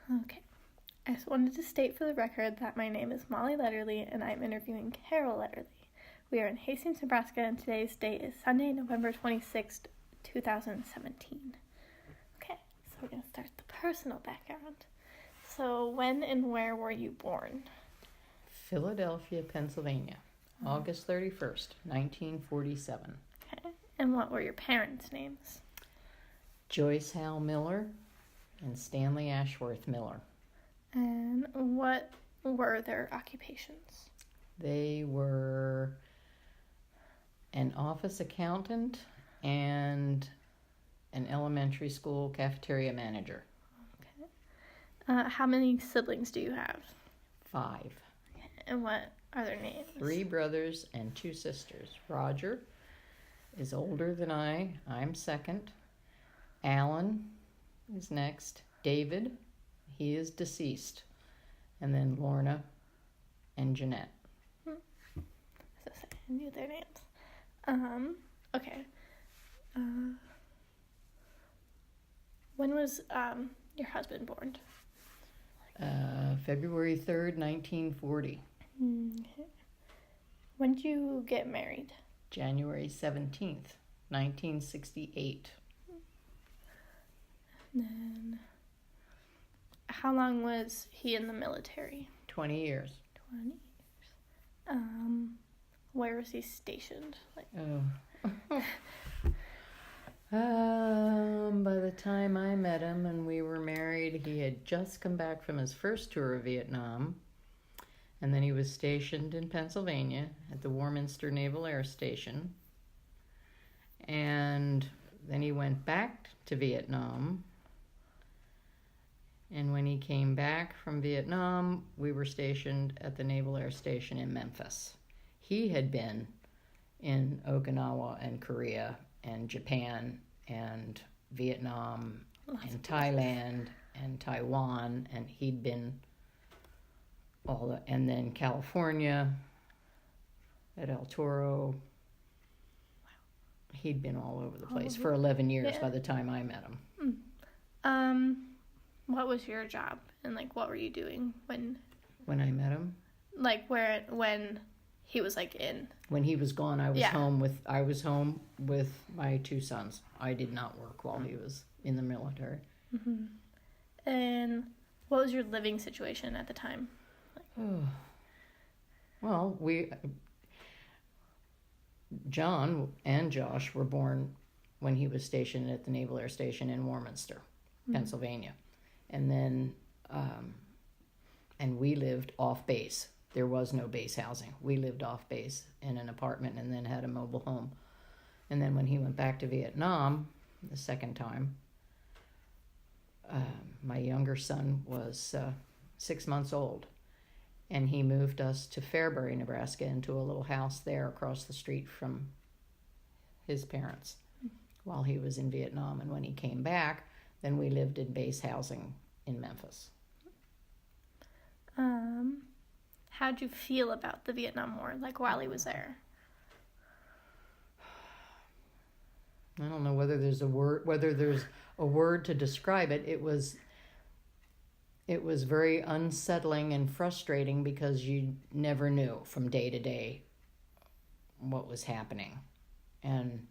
Okay. I just wanted to state for the record that my name is Molly Loetterle and I'm interviewing Carol Loetterle. We are in Hastings, Nebraska, and today's date is Sunday, November 26th, 2017. Okay, so we're going to start the personal background. So when and where were you born? Philadelphia, Pennsylvania, August 31st, 1947. Okay, and what were your parents' names? Joyce Hal Miller and Stanley Ashworth Miller. And what were their occupations? They were an office accountant and an elementary school cafeteria manager. Okay. How many siblings do you have? 5. Okay. And what are their names? 3 brothers and 2 sisters. Roger is older than I'm second. Alan is next. David, he is deceased. And then Lorna and Jeanette. So I knew their names. Okay. When was your husband born? February 3rd, 1940. Okay. When did you get married? January 17th, 1968. And then, how long was he in the military? 20 years. 20 years. Where was he stationed? By the time I met him and we were married, he had just come back from his first tour of Vietnam. And then he was stationed in Pennsylvania at the Warminster Naval Air Station. And then he went back to Vietnam. And when he came back from Vietnam, we were stationed at the Naval Air Station in Memphis. He had been in Okinawa and Korea and Japan and Vietnam and Thailand and Taiwan, and he'd been and then California at El Toro. He'd been all over the place for 11 years by the time I met him. What was your job and what were you doing when I met him? When he was in. When he was gone, I was home with my 2 sons. I did not work while he was in the military. Mm-hmm. And what was your living situation at the time? Well, John and Josh were born when he was stationed at the Naval Air Station in Warminster, Pennsylvania. And then, and we lived off base. There was no base housing. We lived off base in an apartment and then had a mobile home. And then when he went back to Vietnam the second time, my younger son was 6 months old. And he moved us to Fairbury, Nebraska, into a little house there across the street from his parents while he was in Vietnam. And when he came back, then we lived in base housing in Memphis. How'd you feel about the Vietnam War, while he was there? I don't know whether there's a word to describe it. It was very unsettling and frustrating because you never knew from day to day what was happening. And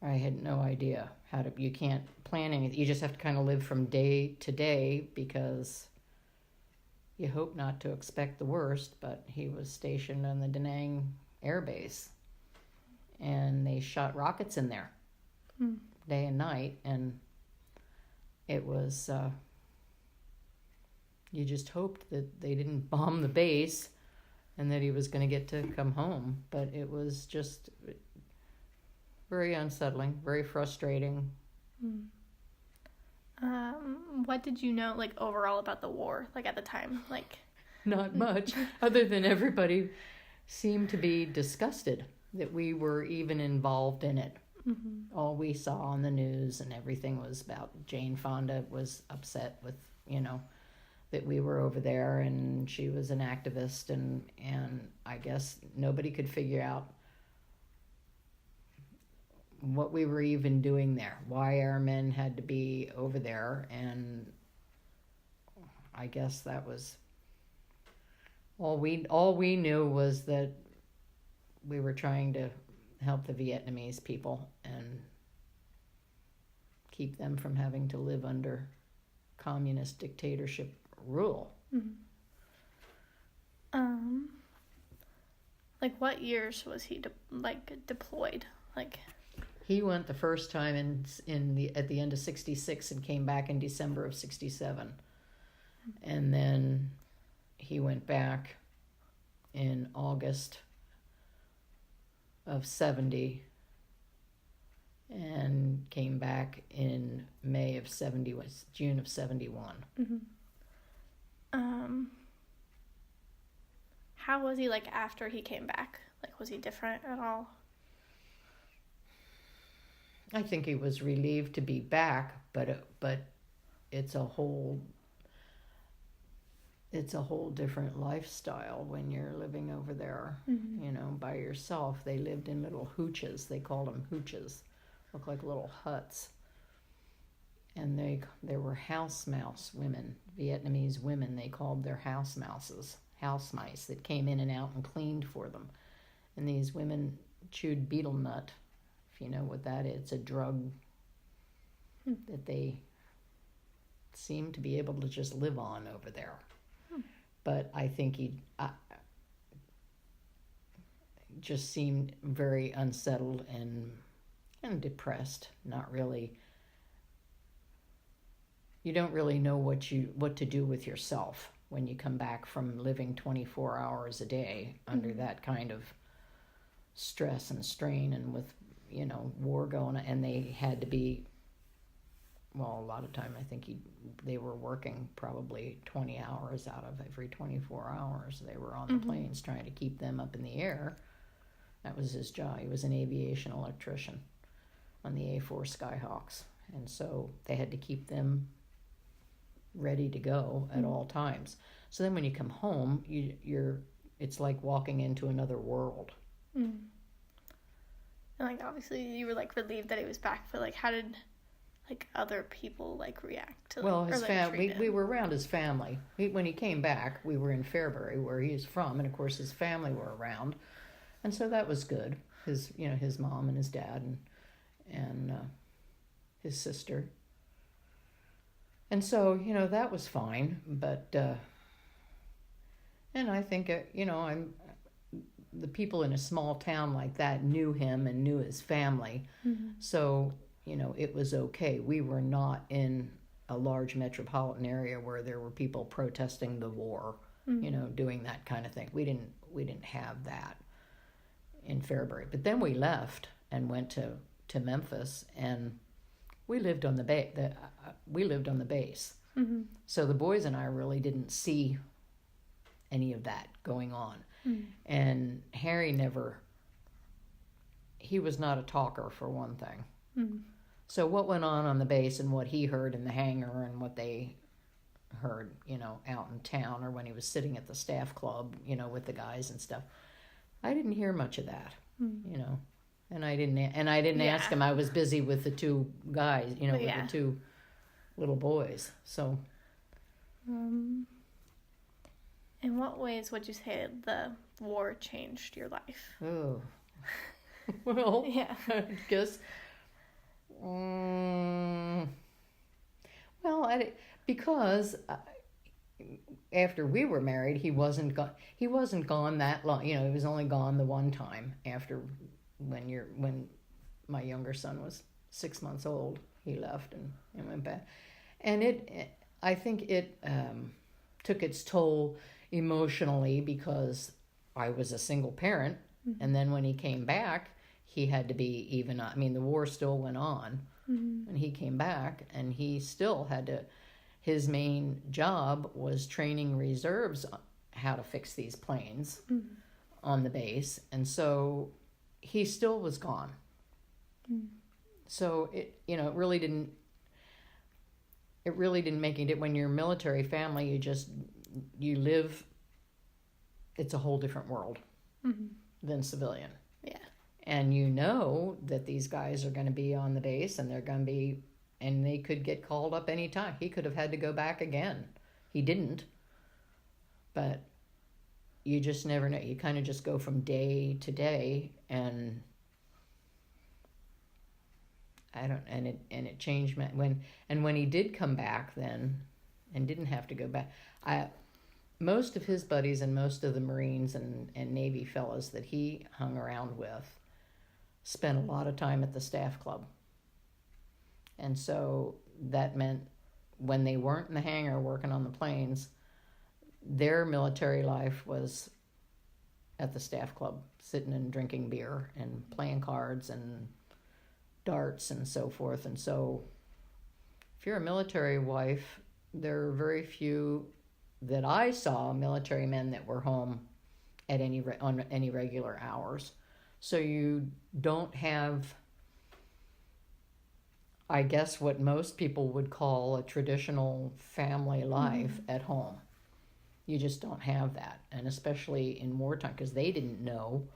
I had no idea you can't plan anything. You just have to kind of live from day to day because you hope not to expect the worst, but he was stationed on the Da Nang Air Base. And they shot rockets in there day and night, and it was, you just hoped that they didn't bomb the base and that he was going to get to come home. But it was just very unsettling, very frustrating. What did you know, overall about the war, at the time? Not much, other than everybody seemed to be disgusted that we were even involved in it. Mm-hmm. All we saw on the news and everything was about Jane Fonda was upset with, that we were over there and she was an activist and I guess nobody could figure out what we were even doing there, why our men had to be over there, and I guess that was all we knew was that we were trying to help the Vietnamese people and keep them from having to live under communist dictatorship rule. Mm-hmm. Like, what years was he deployed? Like, he went the first time at the end of '66 and came back in December of '67, and then he went back in August of '70 and came back in May of June of '71. Mm-hmm. How was he, like, after he came back? Like, was he different at all? I think he was relieved to be back, but it's a whole different lifestyle when you're living over there, mm-hmm. By yourself. They lived in little hooches. They called them hooches, look like little huts. And they were house mouse women, Vietnamese women. They called their house mice that came in and out and cleaned for them. And these women chewed betel nut, if you know what that is. It's a drug that they seem to be able to just live on over there. But I think he just seemed very unsettled and depressed. Not really. You don't really know what to do with yourself when you come back from living 24 hours a day under that kind of stress and strain, and with war going on. And they had to be, well, a lot of time I think they were working probably 20 hours out of every 24 hours. They were on the planes trying to keep them up in the air. That was his job. He was an aviation electrician on the A4 Skyhawks, and so they had to keep them ready to go at all times. So then when you come home, it's like walking into another world. And like, obviously you were like relieved that he was back, but like, how did like other people like react to, well, his family, we were around his family. When he came back, we were in Fairbury, where he is from, and of course his family were around, and so that was good. His mom and his dad and his sister. And so, that was fine, but, and I think, the people in a small town like that knew him and knew his family, so, it was okay. We were not in a large metropolitan area where there were people protesting the war, doing that kind of thing. We didn't have that in Fairbury. But then we left and went to Memphis, and we lived on the base. So the boys and I really didn't see any of that going on. And Harry he was not a talker, for one thing. So what went on the base and what he heard in the hangar and what they heard, out in town, or when he was sitting at the staff club, with the guys and stuff, I didn't hear much of that, And I didn't ask him. I was busy with the two guys, with the two little boys. So, in what ways would you say the war changed your life? Oh, well, yeah, I guess. Because after we were married, he wasn't gone. He wasn't gone that long. He was only gone the one time after. When my younger son was 6 months old, he left and went back, and I think it took its toll emotionally, because I was a single parent, and then when he came back, he had to be even. I mean, the war still went on, and he came back, and he still had to. His main job was training reserves how to fix these planes on the base, and so. He still was gone. So it really didn't make it. When you're a military family, you live, it's a whole different world than civilian. Yeah. And you know that these guys are going to be on the base and and they could get called up anytime. He could have had to go back again. He didn't. But you just never know. You kind of just go from day to day, and it changed when he did come back then and didn't have to go back. Most of his buddies and most of the Marines and Navy fellows that he hung around with spent a lot of time at the staff club. And so that meant when they weren't in the hangar working on the planes, their military life was at the staff club, sitting and drinking beer and playing cards and darts and so forth. And so if you're a military wife, there are very few that I saw military men that were home at on any regular hours. So you don't have, I guess, what most people would call a traditional family life at home. You just don't have that. And especially in wartime, because they didn't know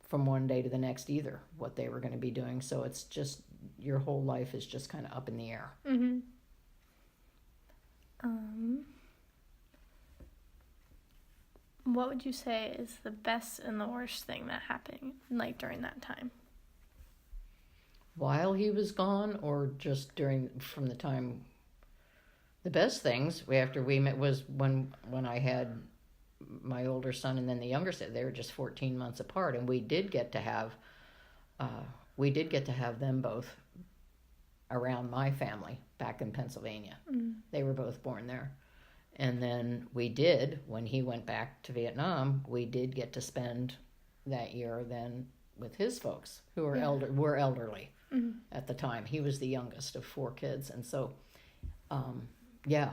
from one day to the next either what they were going to be doing. So it's just, your whole life is just kind of up in the air. Mm-hmm. What would you say is the best and the worst thing that happened, like, during that time? While he was gone, or just from the time? The best things after we met was when I had my older son and then the younger son. They were just 14 months apart, and we did get to have them both around my family back in Pennsylvania. They were both born there. And then when he went back to Vietnam, we did get to spend that year then with his folks, who were elderly at the time. He was the youngest of 4 kids. And so,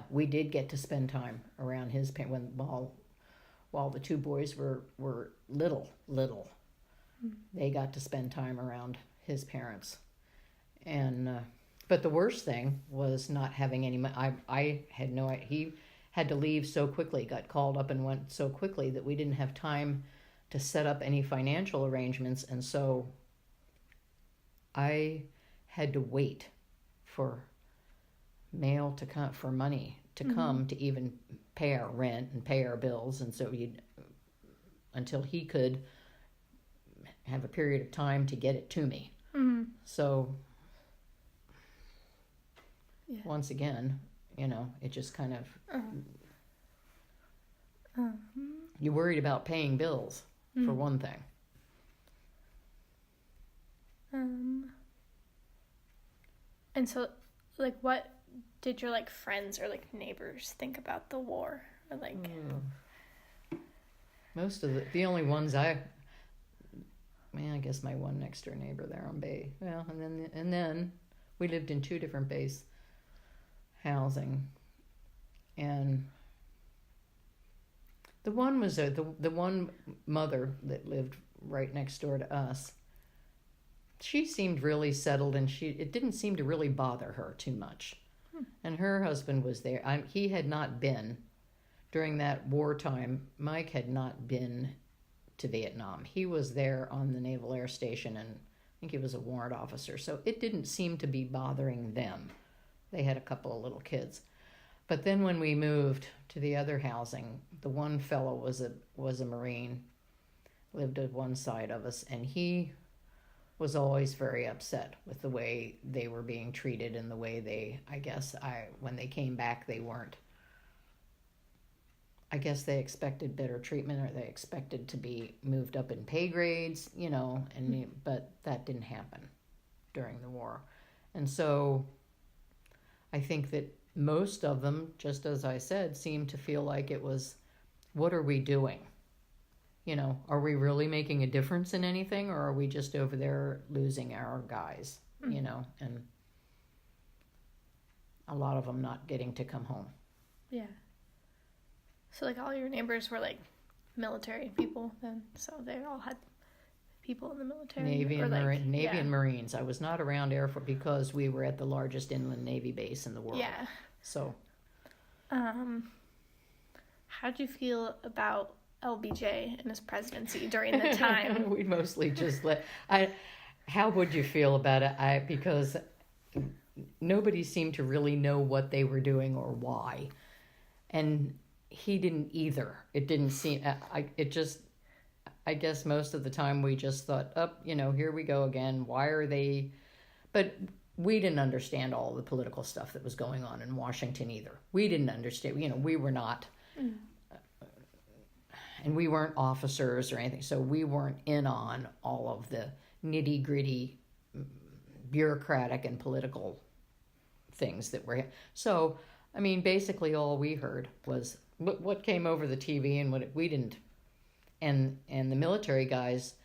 we did get to spend time around his parents while the 2 boys were little. They got to spend time around his parents. And, but the worst thing was not having any money. I had no idea. He had to leave so quickly, got called up and went so quickly that we didn't have time to set up any financial arrangements. And so I had to wait for mail to come, for money to come to even pay our rent and pay our bills. And so until he could have a period of time to get it to me. So once again, it just kind of, you worried about paying bills for one thing. And so, like, what did your, like, friends or, like, neighbors think about the war? Or, like, most of the only ones I guess my one next door neighbor there on Bay. Well, and then we lived in 2 different base housing, and the one was the one mother that lived right next door to us. She seemed really settled, and it didn't seem to really bother her too much. And her husband was there. He had not been during that wartime. Mike had not been to Vietnam. He was there on the Naval Air Station, and I think he was a warrant officer. So it didn't seem to be bothering them. They had a couple of little kids. But then when we moved to the other housing, the one fellow was a Marine, lived at one side of us, and he was always very upset with the way they were being treated and the way when they came back, they weren't. I guess they expected better treatment, or they expected to be moved up in pay grades, but that didn't happen during the war. And so I think that most of them, just as I said, seemed to feel like it was, what are we doing? Are we really making a difference in anything, or are we just over there losing our guys, and a lot of them not getting to come home. Yeah. So, like, all your neighbors were, like, military people then? So they all had people in the military? Navy and Marines. I was not around Air Force because we were at the largest inland Navy base in the world. Yeah. So. How'd you feel about LBJ and his presidency during the time. We mostly just how would you feel about it? Because nobody seemed to really know what they were doing or why. And he didn't either. It didn't seem, I guess most of the time we just thought, here we go again. Why are they, but we didn't understand all the political stuff that was going on in Washington either. We didn't understand, we were not, and we weren't officers or anything. So we weren't in on all of the nitty gritty bureaucratic and political things that were, so, basically all we heard was what came over the TV and what we didn't. And the military guys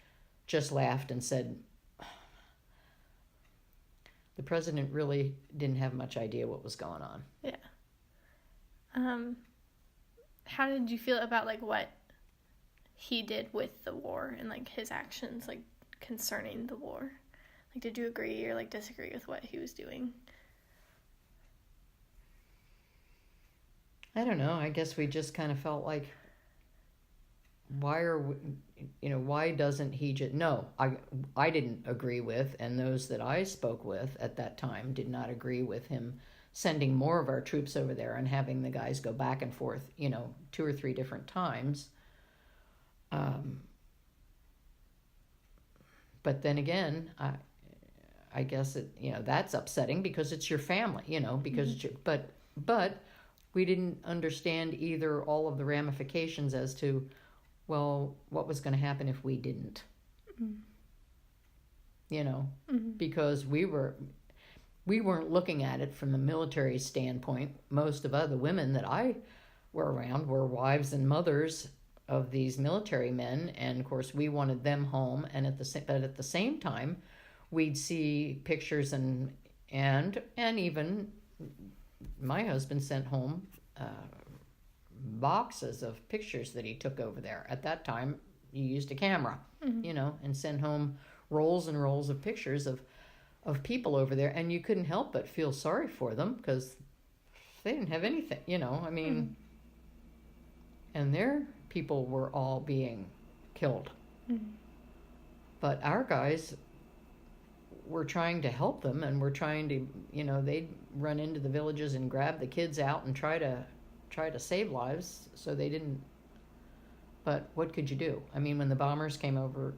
just laughed and said, the president really didn't have much idea what was going on. Yeah. How did you feel about, what he did with the war and, his actions, concerning the war? Did you agree or, disagree with what he was doing? I don't know. I guess we just kind of felt like, why doesn't he just, no, I didn't agree with, and those that I spoke with at that time did not agree with him sending more of our troops over there and having the guys go back and forth, 2 or 3 different times. But then again, I guess that's upsetting because it's your family, because it's but we didn't understand either all of the ramifications as to, well, what was going to happen if we didn't? Because we weren't looking at it from the military standpoint. Most of the women that I were around were wives and mothers of these military men, and of course we wanted them home. And at the same time, we'd see pictures and even my husband sent home boxes of pictures that he took over there. At that time, you used a camera, and sent home rolls and rolls of pictures of people over there, and you couldn't help but feel sorry for them because they didn't have anything, and their people were all being killed. But our guys were trying to help them, and were trying to, they'd run into the villages and grab the kids out and try to save lives, so they didn't. But what could you do? When the bombers came over,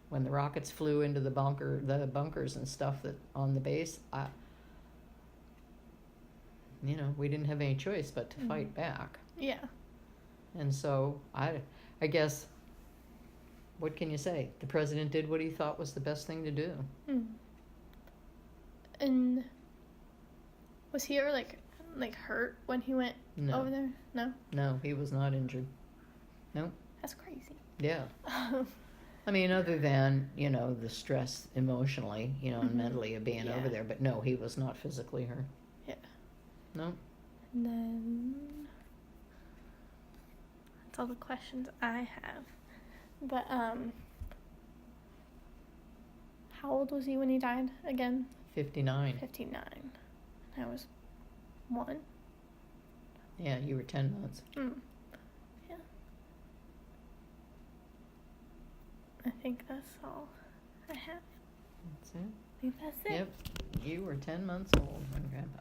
when the rockets flew into the bunkers and stuff that on the base, we didn't have any choice but to fight back. Yeah. And so I guess, what can you say? The president did what he thought was the best thing to do. And was he ever hurt when he went over there? No, he was not injured. No. That's crazy. Yeah. Other than the stress emotionally, and mentally of being over there, but no, he was not physically hurt. Yeah. No. And then that's all the questions I have. But how old was he when he died again? 59. 59. I was 1. Yeah, you were 10 months. Yeah. I think that's all I have. That's it. I think that's it. Yep. You were 10 months old when Grandpa